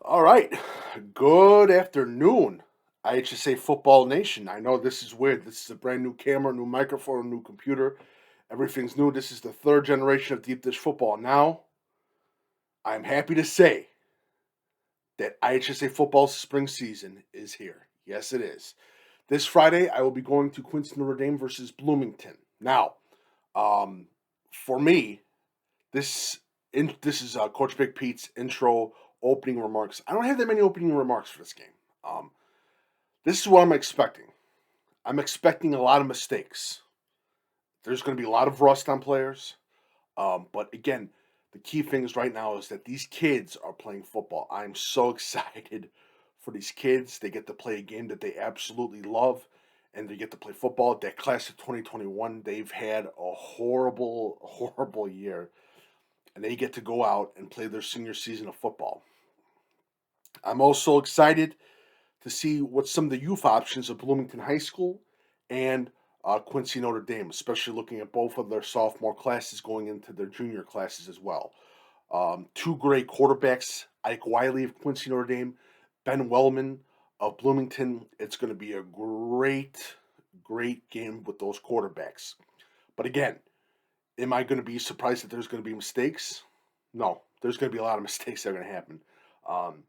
All right. Good afternoon, IHSA Football Nation. I know this is weird. This is a brand new camera, new microphone, new computer. Everything's new. This is the third generation of Deep Dish Football. Now, I'm happy to say that IHSA football spring season is here. Yes, it is. This Friday, I will be going to Quincy Notre Dame versus Bloomington. Now, um, for me, this is Coach Big Pete's intro opening remarks. I don't have that many opening remarks for this game. Um, this is what I'm expecting. I'm expecting a lot of mistakes. There's going to be a lot of rust on players. But again, the key thing is right now is that these kids are playing football. I'm so excited for these kids. They get to play a game that they absolutely love, and they get to play football. That class of 2021, they've had a horrible, horrible year, and they get to go out and play their senior season of football. I'm also excited to see what some of the youth options of Bloomington High School and Quincy Notre Dame, especially looking at both of their sophomore classes going into their junior classes as well. Two great quarterbacks, Ike Wiley of Quincy Notre Dame, Ben Wellman of Bloomington. It's going to be a great, great game with those quarterbacks. But again, am I going to be surprised that there's going to be mistakes? No, there's going to be a lot of mistakes that are going to happen. Um,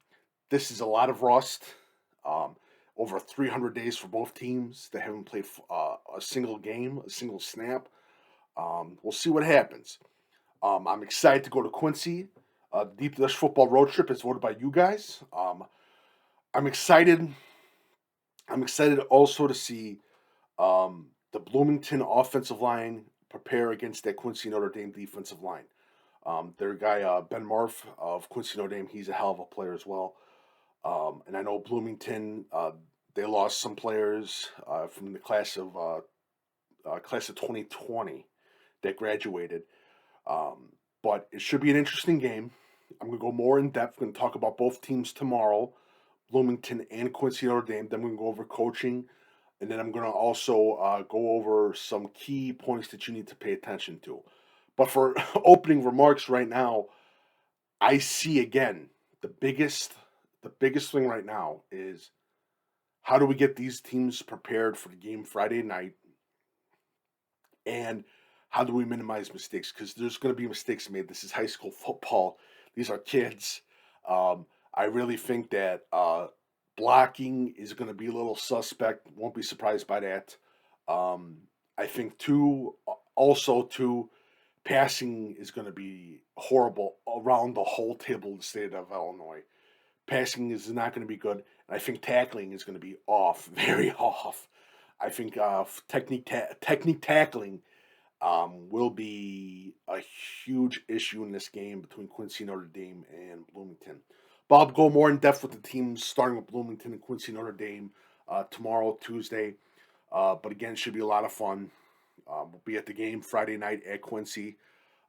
this is a lot of rust. Um, over 300 days for both teams. They haven't played a single game, a single snap. We'll see what happens. I'm excited to go to Quincy. Deep Dish Football Road Trip is voted by you guys. I'm excited. I'm excited also to see the Bloomington offensive line prepare against that Quincy Notre Dame defensive line. Their guy Ben Marf of Quincy Notre Dame, he's a hell of a player as well. And I know Bloomington, they lost some players from the class of 2020 that graduated. But it should be an interesting game. I'm going to go more in depth. I'm going to talk about both teams tomorrow, Bloomington and Quincy Notre Dame. Then we're going to go over coaching. And then I'm going to also go over some key points that you need to pay attention to. But for opening remarks right now, I see again the biggest thing right now is how do we get these teams prepared for the game Friday night, and how do we minimize mistakes? Because there's going to be mistakes made. This is high school football. These are kids. I really think that blocking is going to be a little suspect. Won't be surprised by that. I think passing is going to be horrible around the whole table of the state of Illinois. Passing is not going to be good. And I think tackling is going to be off, very off. I think technique tackling will be a huge issue in this game between Quincy Notre Dame and Bloomington. Bob, go more in depth with the teams, starting with Bloomington and Quincy Notre Dame tomorrow, Tuesday. But again, it should be a lot of fun. We'll be at the game Friday night at Quincy.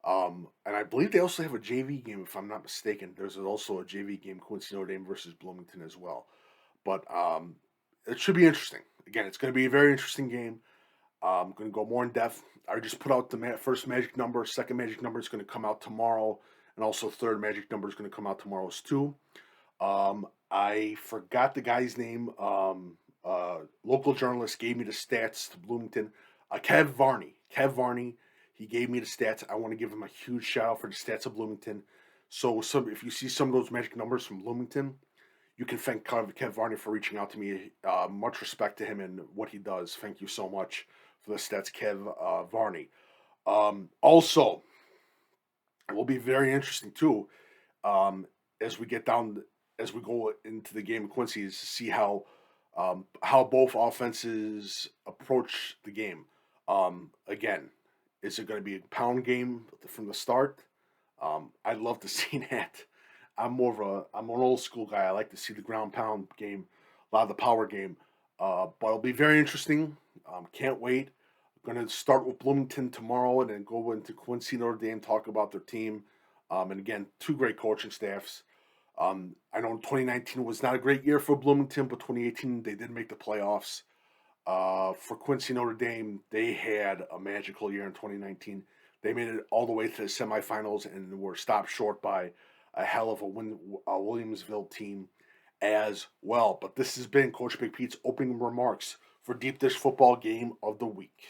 And I believe they also have a JV game, if I'm not mistaken. There's also a JV game, Quincy Notre Dame versus Bloomington as well. But it should be interesting. Again, it's going to be a very interesting game. I'm going to go more in depth. I just put out the first magic number. Second magic number is going to come out tomorrow. And also third magic number is going to come out tomorrow too. I forgot the guy's name. Local journalist gave me the stats to Bloomington. Kev Varney. He gave me the stats. I want to give him a huge shout out for the stats of Bloomington. So if you see some of those magic numbers from Bloomington, you can thank Kev Varney for reaching out to me. Much respect to him and what he does. Thank you so much for the stats, Kev Varney. Also, it will be very interesting too as we go into the game of Quincy is to see how both offenses approach the game. Again, is it going to be a pound game from the start? I'd love to see that. I'm an old school guy. I like to see the ground pound game, a lot of the power game. But it'll be very interesting. Can't wait. I'm going to start with Bloomington tomorrow and then go into Quincy Notre Dame, talk about their team. And again, two great coaching staffs. I know 2019 was not a great year for Bloomington, but 2018 they did make the playoffs. For Quincy Notre Dame, they had a magical year in 2019. They made it all the way to the semifinals and were stopped short by a hell of a Williamsville team as well. But this has been Coach Big Pete's opening remarks for Deep Dish Football Game of the Week.